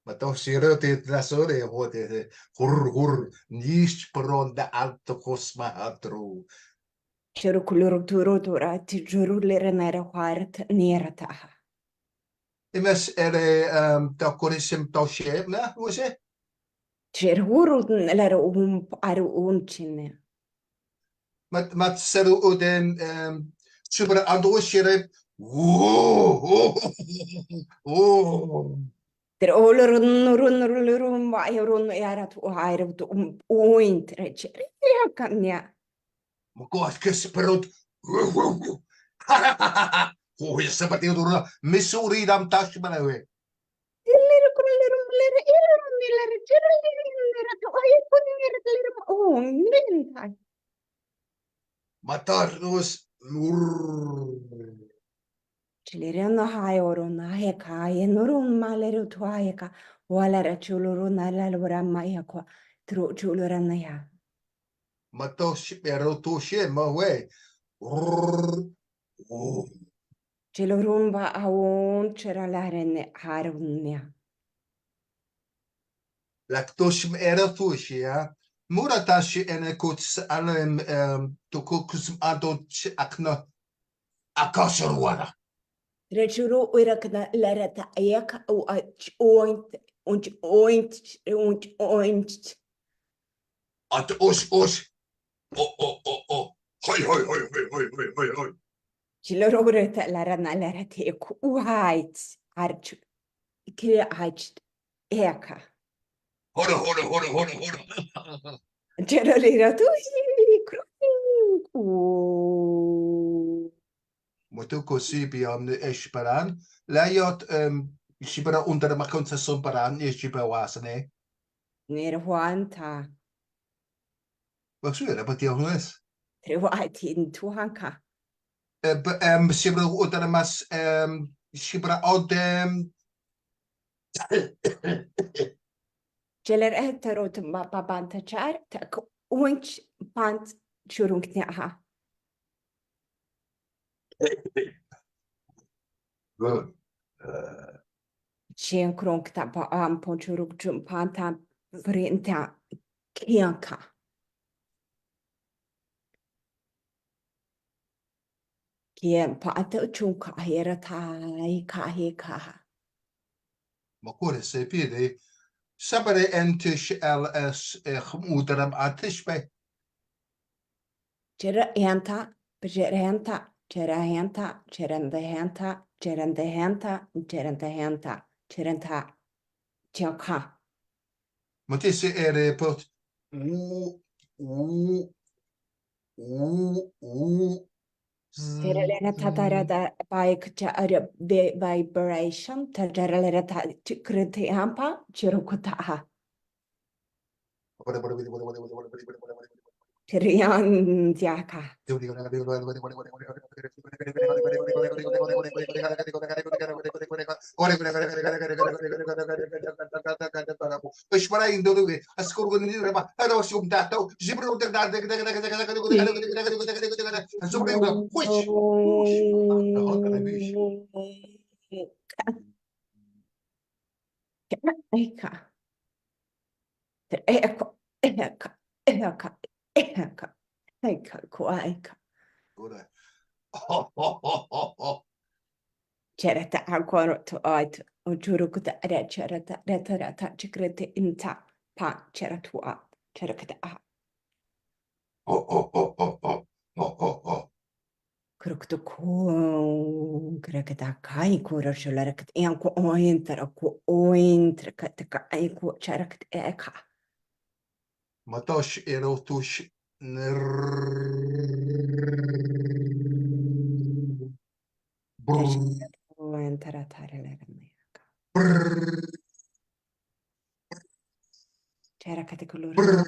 Ma to sirete da sore hote hur nish pronda alto cosma atru. Cherukulu turutura tijurulere nera hart nerata. Imes ere da conisem to sheb na was it? Cherhurul lera aru uncine. Mat seru uden super ando shere. Der olurun vairun erat uhairut uintre cherkanya. God, che sperot. Oh, je seperti itu Missouri dam tash manawe. Matarnos Chilirano hayoruna heka yenurun maleru tuayeka walara chuluruna lalura mayakwa tru chuluranaya. Matos pero to she mawe. Chilurumba awon cheralarene harunya. Lactosh era to she ya. Muratashi ene kuts alem to kukus adot akna akasarwana. Rechuru uirakna larata ayaka o oint und oint. At us. Oh. Hoi. Chilorogre la rana la rate uait arch kre arch eka. Hoda. Gerolira tu Muito così am esperan. Lejot shibara under ma conta somparan is shiba wasane. Nerhuanta. Wat zo dat die jongens. Trewait in tuhanka. Shibara under mas shibara od Geler eterot babanta char tak unch pant churungtneha. Good. Chien kronkta ba am ponchuruk panta vrenta kianka. Kien panta chunka hera tai ka. Maar goed, ze pide. Sabere entish LS gemoederam atishbe. Jera enta, berenta, jera henta, jerenda henta, tjaka. Maar het is pot. Terelena tatarada by vibration, tatarelera kriti hampa, chirukuta. Tirian diaka. Cerata ancora to ait o jurukuta ada cerata retarata chikrete inta pa ceratua cerakata a krukto ko krakata kai kura shularakat yanko ointara ko ointra kataka ai ko cerakat eka Matosh erotush ointara tarelera meka cerakata kulura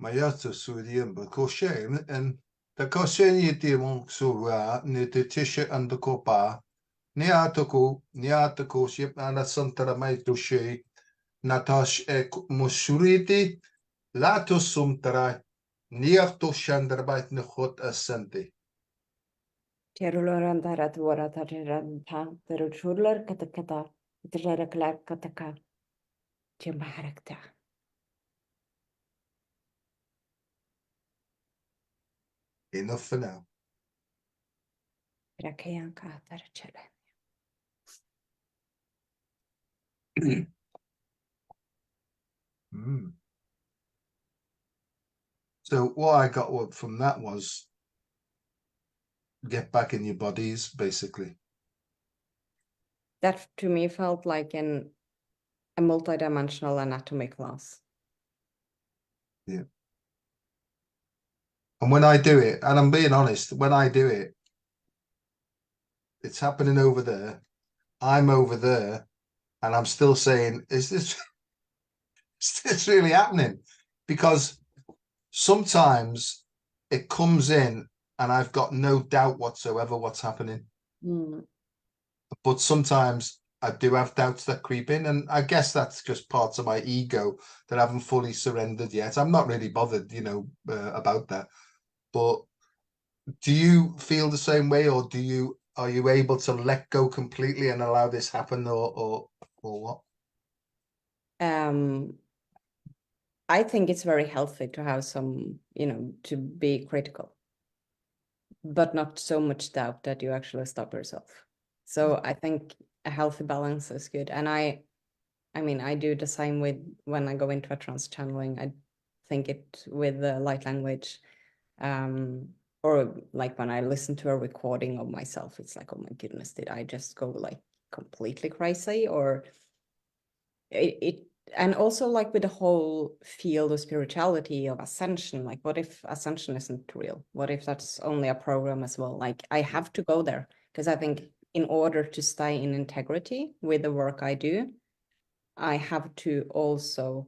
Mayata Sudium Bakoshem and the Kosheni Demon Sura Nititisha and the Kopa Niatoko ship and a Santara Maitushi Natash ek Musuriti Lato Sumtara Niato Shandarbait Nehot Ascenti. Cerulorandara tuarata ceranta pero churlar katakata terakla kataka cembarakta. Enough for now. Rakayanka tarachele. So what I got from that was get back in your bodies, basically. That to me felt like a multidimensional anatomy class. Yeah. And when I do it, and I'm being honest, when I do it, it's happening over there. I'm over there, and I'm still saying, is this really happening? Because sometimes it comes in and I've got no doubt whatsoever what's happening. But sometimes I do have doubts that creep in, and I guess that's just parts of my ego that haven't fully surrendered yet. I'm not really bothered, about that. But do you feel the same way, or are you able to let go completely and allow this happen, or what? Um, I think it's very healthy to have some, to be critical, but not so much doubt that you actually stop yourself. So I think a healthy balance is good. And I mean, I do the same with when I go into a trance channeling. I think it with the light language, or like when I listen to a recording of myself, it's like, oh my goodness, did I just go like completely crazy? Or it and also like with the whole field of spirituality of ascension, like what if ascension isn't real? What if that's only a program as well? Like I have to go there because I think in order to stay in integrity with the work I do, I have to also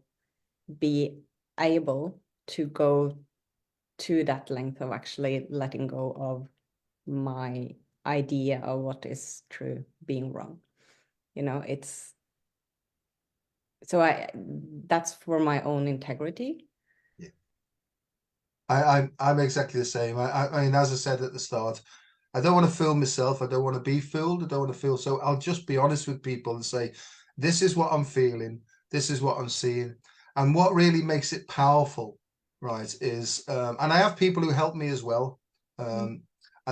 be able to go to that length of actually letting go of my idea of what is true being wrong. It's so that's for my own integrity. Yeah. I'm exactly the same. I mean, as I said at the start, I don't want to fool myself. I don't want to be fooled. I don't want to feel so. I'll just be honest with people and say, this is what I'm feeling. This is what I'm seeing. And what really makes it powerful, right, is, and I have people who help me as well. And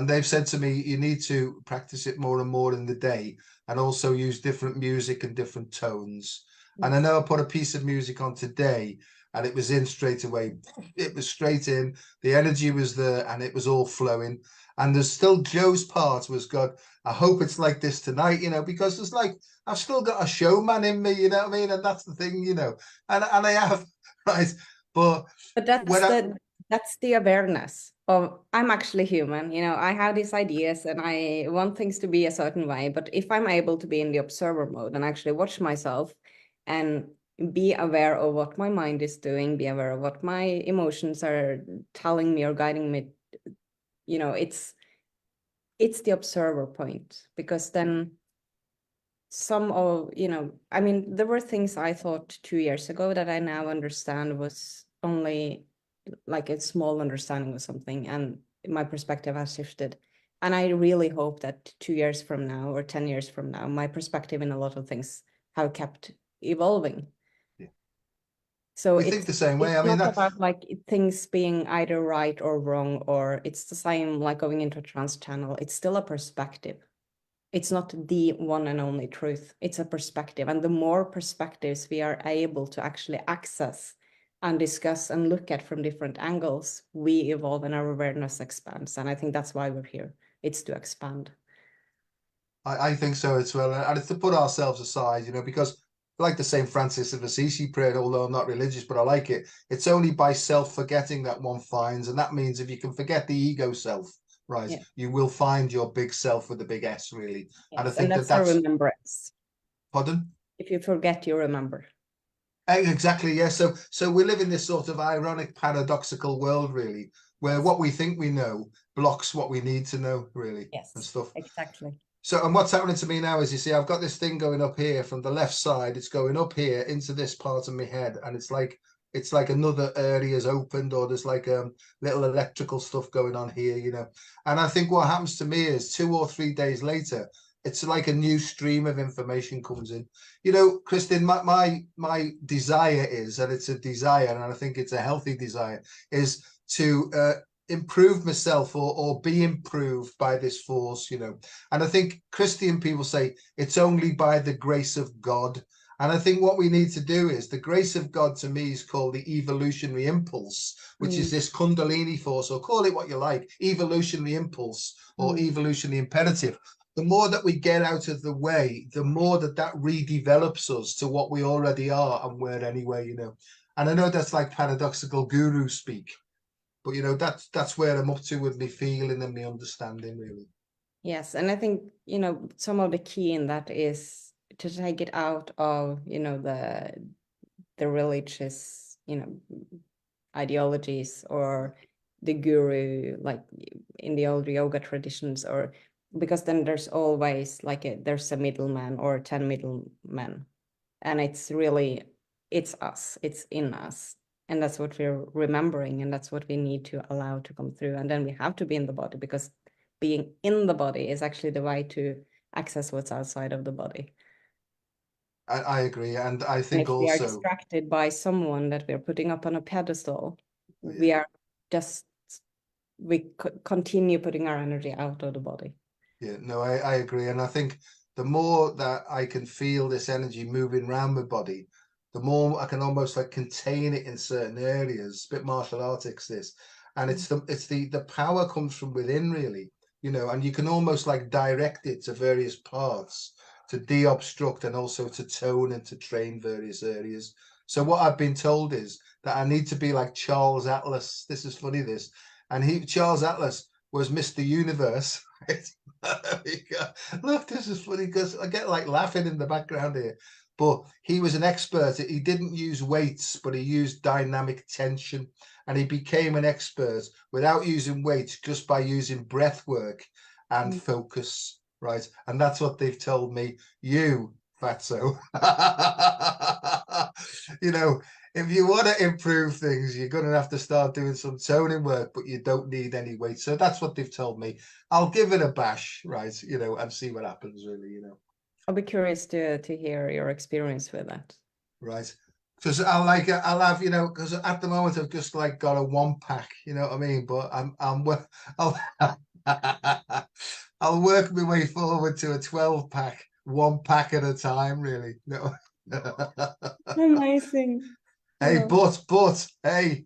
they've said to me, you need to practice it more and more in the day and also use different music and different tones. And I know I put a piece of music on today and it was in straight away. It was straight in. The energy was there and it was all flowing. And there's still Joe's part was God. I hope it's like this tonight, because it's like I've still got a showman in me, you know what I mean? And that's the thing, and I have, right. But that's the awareness of I'm actually human. I have these ideas and I want things to be a certain way. But if I'm able to be in the observer mode and actually watch myself and be aware of what my mind is doing, be aware of what my emotions are telling me or guiding me, it's the observer point, because then I mean, there were things I thought 2 years ago that I now understand was only like a small understanding of something, and my perspective has shifted. And I really hope that 2 years from now or 10 years from now, my perspective in a lot of things have kept evolving. yeah. So We think the same way. it's I mean, not about like things being either right or wrong, or it's the same like going into a trance channel. It's still a perspective. It's not the one and only truth. It's a perspective. And the more perspectives we are able to actually access and discuss and look at from different angles, we evolve and our awareness expands. And I think that's why we're here. It's to expand. I think so as well. And it's to put ourselves aside, because like the St. Francis of Assisi prayer, although I'm not religious, but I like it. It's only by self-forgetting that one finds. And that means if you can forget the ego self, right, Yeah. you will find your big self with the big S, really. And I Yes. think And that that's the that's, remembrance. pardon? If you forget, you remember. Exactly, yeah. So we live in this sort of ironic, paradoxical world, really, where what we think we know blocks what we need to know, really, and Yes, stuff. exactly. So, and what's happening to me now is, you see, I've got this thing going up here from the left side. It's going up here into this part of my head, and it's like another area's opened, or there's like little electrical stuff going on here. And I think what happens to me is 2 or 3 days later, it's like a new stream of information comes in. Kristin, my desire is, and it's a desire, and I think it's a healthy desire, is to improve myself or be improved by this force. And I think Christian people say it's only by the grace of God. And I think what we need to do is, the grace of God to me is called the evolutionary impulse, which is this Kundalini force, or call it what you like, evolutionary impulse or evolutionary imperative. The more that we get out of the way, the more that redevelops us to what we already are and were anyway. And I know that's like paradoxical guru speak, but that's where I'm up to with me feeling and me understanding, really. Yes, and I think, some of the key in that is to take it out of, the religious, ideologies or the guru, like in the old yoga traditions, or because then there's always like there's a middleman or 10 middlemen, and it's really, it's us, it's in us, and that's what we're remembering, and that's what we need to allow to come through. And then we have to be in the body, because being in the body is actually the way to access what's outside of the body. I agree, and I And think if we are also, distracted by someone that we're putting up on a pedestal, oh, yeah. we are just, we continue putting our energy out of the body. Yeah, no, I agree. And I think the more that I can feel this energy moving around my body, the more I can almost like contain it in certain areas. A bit martial artics this. And it's the power comes from within, really, you know, and you can almost like direct it to various parts to de-obstruct and also to tone and to train various areas. So what I've been told is that I need to be like Charles Atlas. This is funny, this. And Charles Atlas was Mr. Universe. Look, this is funny because I get like laughing in the background here. But he was an expert. He didn't use weights, but he used dynamic tension. And he became an expert without using weights, just by using breath work and focus. Right. And that's what they've told me. You, fatso. You know, if you want to improve things, you're going to have to start doing some toning work, but you don't need any weight. So that's what they've told me. I'll give it a bash, right? You know, and see what happens, really, you know. I'll be curious to hear your experience with that. Right. Because I'll have, you know, because at the moment I've just like got a 1-pack, you know what I mean? But I'll I'll work my way forward to a 12-pack, 1 pack at a time, really. No. Amazing. Hey, but hey,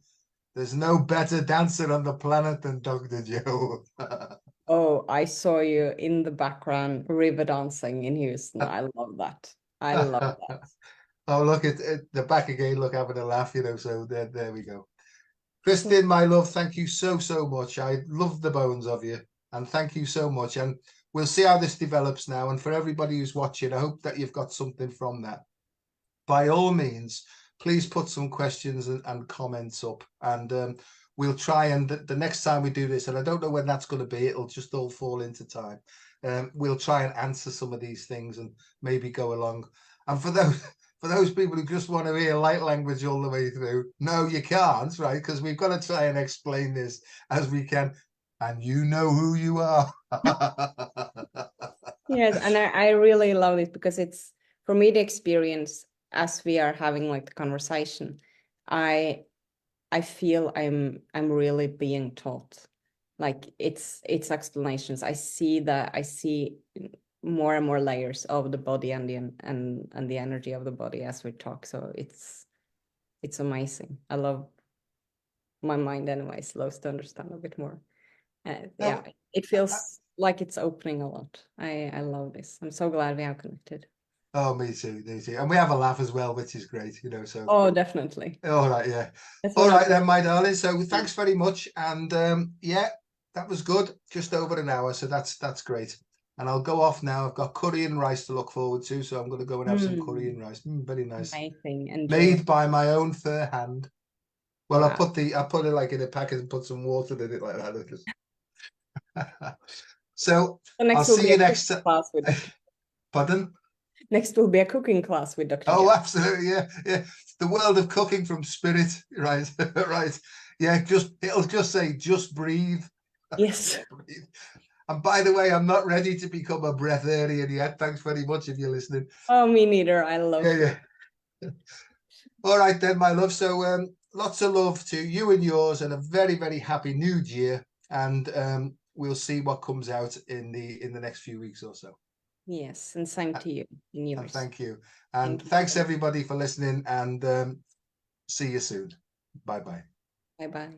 there's no better dancer on the planet than Dr. Joe. Oh, I saw you in the background river dancing in Houston. I love that. I love that. Oh, look at the back again. Look, having a laugh, you know. So there we go. Kristin, my love, thank you so much. I love the bones of you, and thank you so much. And we'll see how this develops now. And for everybody who's watching, I hope that you've got something from that. By all means, please put some questions and comments up, and we'll try. And the next time we do this, and I don't know when that's going to be, it'll just all fall into time. We'll try and answer some of these things and maybe go along. And for those people who just want to hear light language all the way through, no, you can't, right? Because we've got to try and explain this as we can. And you know who you are. Yes, and I really love it, because it's, for me, the experience as we are having like the conversation, I feel I'm really being taught. Like it's explanations. I see more and more layers of the body and the energy of the body as we talk. So it's amazing. I love, my mind anyways loves to understand a bit more. Yeah, it feels like it's opening a lot. I love this. I'm so glad we are connected. Oh, me too, me too. And we have a laugh as well, which is great, you know. So Oh, definitely. all right, yeah. That's All what right then, my darling. So thanks very much. And yeah, that was good. Just over an hour. So that's great. And I'll go off now. I've got curry and rice to look forward to. So I'm going to go and have some curry and rice. Very nice. Amazing. Enjoy. Made by my own fair hand. Well, Wow. I put it like in a packet and put some water in it like that. So I'll see you next time. Class with Dr. Pardon? Next will be a cooking class with Dr. Oh, Joe. absolutely, yeah, yeah. The world of cooking from spirit, right, right. Yeah, it'll just say, just breathe. Yes. And by the way, I'm not ready to become a breatharian yet. Thanks very much if you're listening. Oh, me neither. I love Yeah. All right then, my love. So lots of love to you and yours, and a very happy new year. And we'll see what comes out in the next few weeks or so. Yes, and same to you in yours. And thank you. And thanks everybody for listening, and see you soon. Bye-bye. Bye-bye.